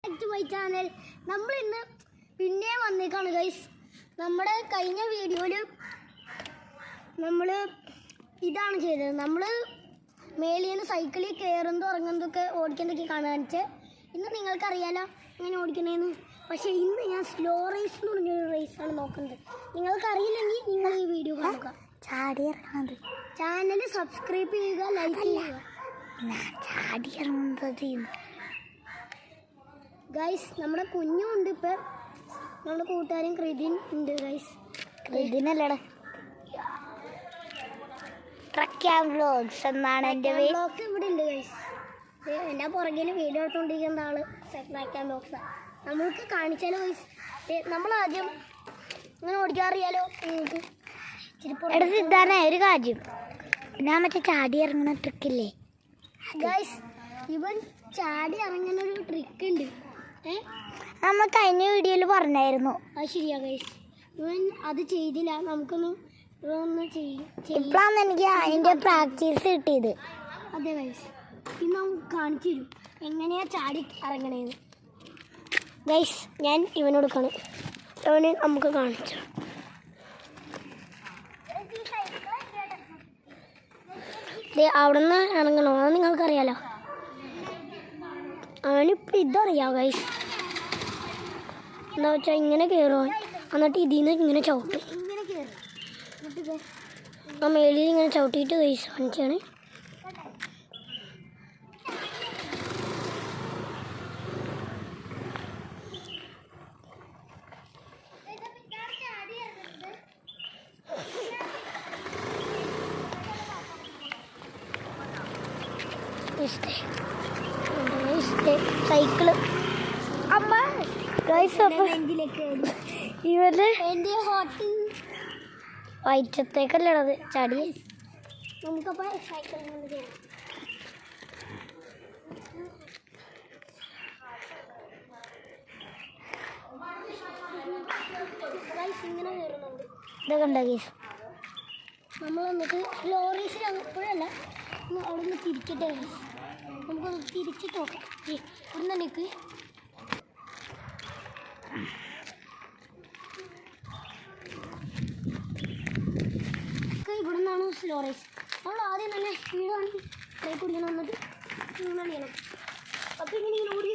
Back to my channel. നമ്മൾ ഇന്ന് പിന്നെ വന്നേക്കാണ് ഗൈസ്. നമ്മുടെ കഴിഞ്ഞ വീഡിയോയിൽ നമ്മൾ ഇതാണ് ചെയ്തത്. നമ്മൾ മേളിൽ നിന്ന് സൈക്കിളിൽ കയറുന്നതും ഇറങ്ങുന്നതൊക്കെ ഓടിക്കുന്നതൊക്കെ കാണിച്ച്. ഇന്ന് നിങ്ങൾക്കറിയാലോ ഇങ്ങനെ ഓടിക്കണേന്ന്. പക്ഷേ ഇന്ന് ഞാൻ സ്ലോ റേസ് എന്ന് പറഞ്ഞൊരു റേസാണ് നോക്കുന്നത്. നിങ്ങൾക്കറിയില്ലെങ്കിൽ നിങ്ങൾ ഈ വീഡിയോ കാണുക. ചാടി ഇറങ്ങുന്നത് ചാനൽ സബ്സ്ക്രൈബ് ചെയ്യുക, ലൈക്ക് ചെയ്യുക. ചാടി ഇറങ്ങുന്നത് ഗൈസ് നമ്മുടെ കുഞ്ഞുണ്ട്. ഇപ്പം നമ്മുടെ കൂട്ടുകാരൻ കൃതിൻ ഉണ്ട് ഗൈസ്. കൃതിനല്ലട വ്ലോഗ്സ് എന്നാണ് എൻ്റെ വ്ലോഗ്സ് ഇവിടെ ഉണ്ട് ഗൈസ്. എൻ്റെ പുറകിൽ വീഡിയോ എടുത്തുകൊണ്ടിരിക്കുന്ന ആള് ട്രാക്കാൻ ബ്ലോഗ്സാണ്. നമ്മൾക്ക് കാണിച്ചാലോ ഗൈസ്. നമ്മളാദ്യം ഇങ്ങനെ ഓടിക്കാൻ അറിയാലോ നിങ്ങൾക്ക്. സിദ്ധാരണ ഒരു കാര്യം, ഞാൻ മറ്റേ ചാടി ഇറങ്ങുന്ന ട്രിക്കില്ലേ ഗൈസ്, ഇവൻ ചാടി ഇറങ്ങുന്ന ഒരു ട്രിക്ക് ഉണ്ട്. നമ്മൾ കഴിഞ്ഞ വീഡിയോയിൽ പറഞ്ഞായിരുന്നു. അത് ശരിയാ ഗൈസ്, ഇവൻ അത് ചെയ്തില്ല. നമുക്കൊന്ന് ഇപ്പോഴാണ് എനിക്ക് അതിൻ്റെ പ്രാക്ടീസ് കിട്ടിയത്. അതെ ഗൈസ്, ഇന്ന് നമുക്ക് കാണിച്ചു തരും എങ്ങനെയാ ചാടി ഇറങ്ങണേന്ന്. ഗൈസ് ഞാൻ ഇവനോട് കാണും, അവന് നമുക്ക് കാണിച്ചു. അവിടെ നിന്ന് ഇറങ്ങണോ അത് നിങ്ങൾക്കറിയാലോ. അവനിപ്പോൾ ഇതറിയാം ഗൈസ്. എന്താ വെച്ചാൽ ഇങ്ങനെ കയറുമോ, എന്നിട്ട് ഇതിൽ നിന്ന് ഇങ്ങനെ ചവിട്ടും. ആ മേളിൽ ഇങ്ങനെ ചവിട്ടിയിട്ട് ഗൈസ് കാണിച്ചാണ്. സൈക്കിള് അമ്മ ഇവര് വയറ്റത്തേക്കല്ലത് ചാടി. നമുക്കപ്പോൾ സൈക്കിൾ ഇങ്ങനെ കയറുന്നുണ്ട്. ഇതൊക്കെ ഉണ്ടോ ഗീസ്? നമ്മൾ വന്നിട്ട് ലോറീസിൽ അപ്പോഴല്ല അവിടെ നിന്ന് തിരിച്ചിട്ടേ. നമുക്കൊന്ന് തിരിച്ചിട്ട് നോക്കാം. ഒന്ന് നിൽക്ക്. ഇവിടെ നിന്നാണ് സ്ലോ റേസ്. നമ്മൾ ആദ്യം തന്നെ സ്പീഡാണ് കൈ കുടിക്കണം. എന്നിട്ട് ഇങ്ങനെ ചെയ്യണം. അപ്പം ഇങ്ങനെ ഓടി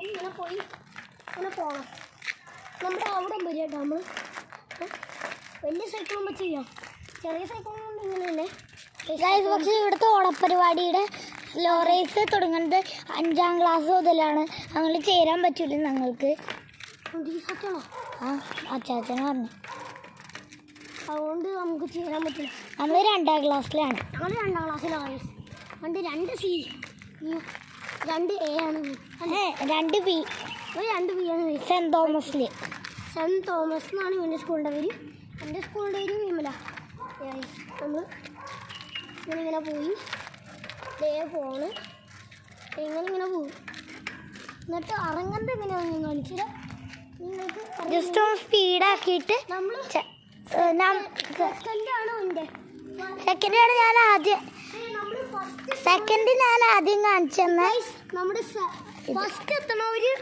ഇങ്ങനെ പോയി ഇങ്ങനെ പോകണം. നമ്മുടെ അവിടെ വരിക കേട്ടോ. നമ്മൾ വലിയ സൈക്കിളും വെച്ച് ചെയ്യാം, ചെറിയ സൈക്കിളും കൊണ്ട് ഇങ്ങനെ തന്നെ. പക്ഷേ ഇവിടുത്തെ ഓണപ്പരിപാടിയുടെ സ്ലോ റേസ് തുടങ്ങുന്നത് 5ാം ക്ലാസ് മുതലാണ്. അങ്ങനെ ചേരാൻ പറ്റില്ല ഞങ്ങൾക്ക്. അച്ചാച്ചനെ പറഞ്ഞു, അതുകൊണ്ട് നമുക്ക് ചേരാൻ പറ്റില്ല. നമ്മൾ 2ാം ക്ലാസ്സിലാണ്. നമ്മൾ 2ാം ക്ലാസ്സിലാണ്. പണ്ട് 2 C 2 A ആണ്, 2 B 2 B ആണ്. സെൻറ് തോമസിൽ. സെൻറ് തോമസ് എന്നാണ് ഇവൻ്റെ സ്കൂളിൻ്റെ പേര്. എൻ്റെ സ്കൂളിൻ്റെ പേര് വിമല. നമ്മൾ ഇങ്ങനെ പോയി പോണ് ഇങ്ങനെ പോകും. എന്നിട്ട് ഇറങ്ങുന്നത് എങ്ങനെയാണെന്ന് കാണിച്ചില്ല നിങ്ങൾക്ക്. ജസ്റ്റ് ഒന്ന് സ്പീഡാക്കിയിട്ട് നമ്മൾ സെക്കൻഡാണ് ഞാൻ ആദ്യം കാണിച്ചെന്ന്. നമ്മുടെ ഫസ്റ്റ് എത്തണവര്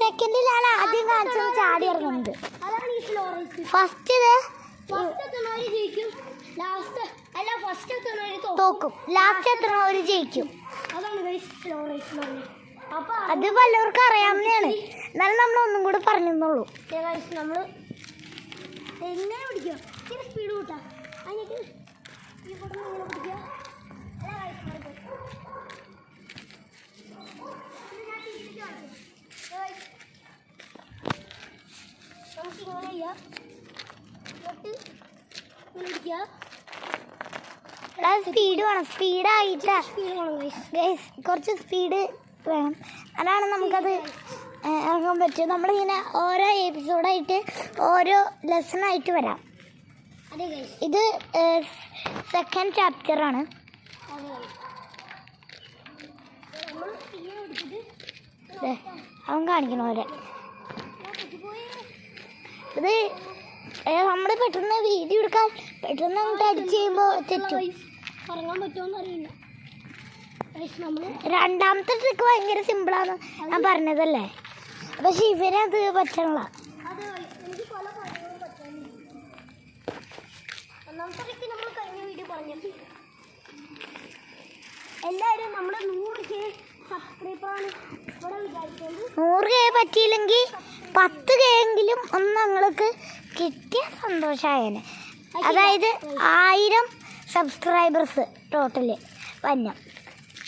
സെക്കൻഡിലാണ് ആദ്യം കാണിച്ചത് ചാടി ഇറങ്ങുന്നത്. അതാണ് ഈ സ്ലോ റേസ്. ഫസ്റ്റ് എത്തണവര് ജയിക്കും, ലാസ്റ്റ് അല്ല ഫസ്റ്റ് എത്തണവര് തോക്കും, ലാസ്റ്റ് എത്തണവര് ജയിക്കും. അതാണ് സ്ലോ റേസ് എന്ന് പറഞ്ഞത്. അപ്പോൾ അത് പലർക്കും അറിയാവുന്നതാണ്, എന്നാലും നമ്മൾ ഒന്നും കൂടെ പറഞ്ഞെന്നുള്ളൂ. നമ്മൾ എങ്ങനെ പിടിക്കുക, ഇച്ചിരി സ്പീഡ് കൂട്ടാം. അതിനൊക്കെ ഈ ഫോട്ടോ ഇങ്ങനെ പിടിക്കുക. നമുക്കിങ്ങനെ ചെയ്യാം. സ്പീഡ് വേണം, സ്പീഡായിട്ടാ സ്പീഡ് വേണം ഗൈസ്, കുറച്ച് സ്പീഡ് വേണം. അതാണ് നമുക്കത് ഇറങ്ങാൻ പറ്റും. നമ്മളിങ്ങനെ ഓരോ എപ്പിസോഡായിട്ട് ഓരോ ലെസണായിട്ട് വരാം. ഇത് 2nd ചാപ്റ്ററാണ്. അവൻ കാണിക്കണ പോലെ ഇത് നമ്മൾ പെട്ടെന്ന് വീഡിയോ എടുക്കാൻ പെട്ടെന്ന് അങ്ങോട്ട് അടിച്ച് ചെയ്യുമ്പോൾ തെറ്റും. ഇറങ്ങാൻ പറ്റുമോന്ന് അറിയില്ല. ഗൈസ് നമ്മൾ രണ്ടാമത്തെ ട്രിക്ക് ഭയങ്കര സിമ്പിളാണ് ഞാൻ പറഞ്ഞതല്ലേ. പക്ഷെ ഇവരത് പറ്റണില്ല. അത് എനിക്ക് പല കാര്യങ്ങളും പറ്റാനില്ല. ഒന്നാമത്തെ ട്രിക്ക് നമ്മൾ കഴിഞ്ഞ വീഡിയോ പറഞ്ഞു. എല്ലാവരും നമ്മുടെ 100K സബ്സ്ക്രൈബറാണ് ഇവിടെ വിചാരിച്ചത്. 100K പറ്റിയില്ലെങ്കിൽ 10K എങ്കിലും ഒന്ന് ഞങ്ങൾക്ക് കിട്ടിയ സന്തോഷമായേനെ. അതായത് 1000 സബ്സ്ക്രൈബേഴ്സ് ടോട്ടല് വന്ന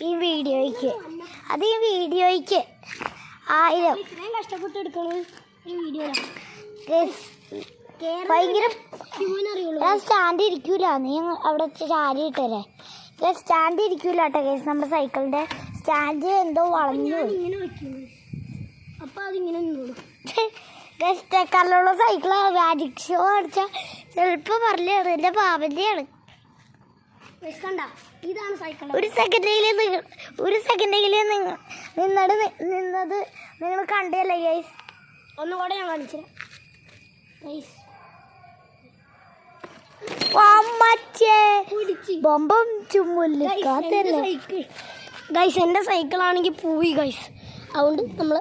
ഈ വീഡിയോയ്ക്ക്. അത് ഈ വീഡിയോയ്ക്ക് 1000. ഇത്രയും കഷ്ടപ്പെട്ട് എടുക്കണത് ഒരു വീഡിയോ ഭയങ്കര. അറിയുള്ളൂ. ഞാൻ സ്റ്റാൻഡ് ഇരിക്കൂല, നീ അവിടെ ചാരി ഇട്ടല്ലേ. സ്റ്റാൻഡ് ഇരിക്കൂല കേട്ടോ കേസ്. നമ്മുടെ സൈക്കിളിന്റെ സ്റ്റാൻഡ് എന്തോ വളഞ്ഞു. ഇങ്ങനെ വെക്കുന്നു അപ്പൊ അതിങ്ങനെ നിന്നോളൂ. കല്ലുള്ള സൈക്കിള് മാജിക് ഷോ അടിച്ചാൽ ചിലപ്പോൾ പറഞ്ഞാണ് എൻ്റെ പാവൻ്റെയാണ്. കണ്ട ഇതാണ് സൈക്കിൾ. ഒരു സെക്കൻഡെങ്കിലും നിന്നത് നിങ്ങൾ കണ്ടല്ലേ ഗൈസ്. ഒന്നുകൂടെ ഞാൻ കാണിച്ചു ഗൈസ്. ബൊമ്പം ചുമ്മുല്ല ഗൈസ് എൻ്റെ സൈക്കിളാണെങ്കിൽ പോയി ഗൈസ്. അതുകൊണ്ട് നമ്മൾ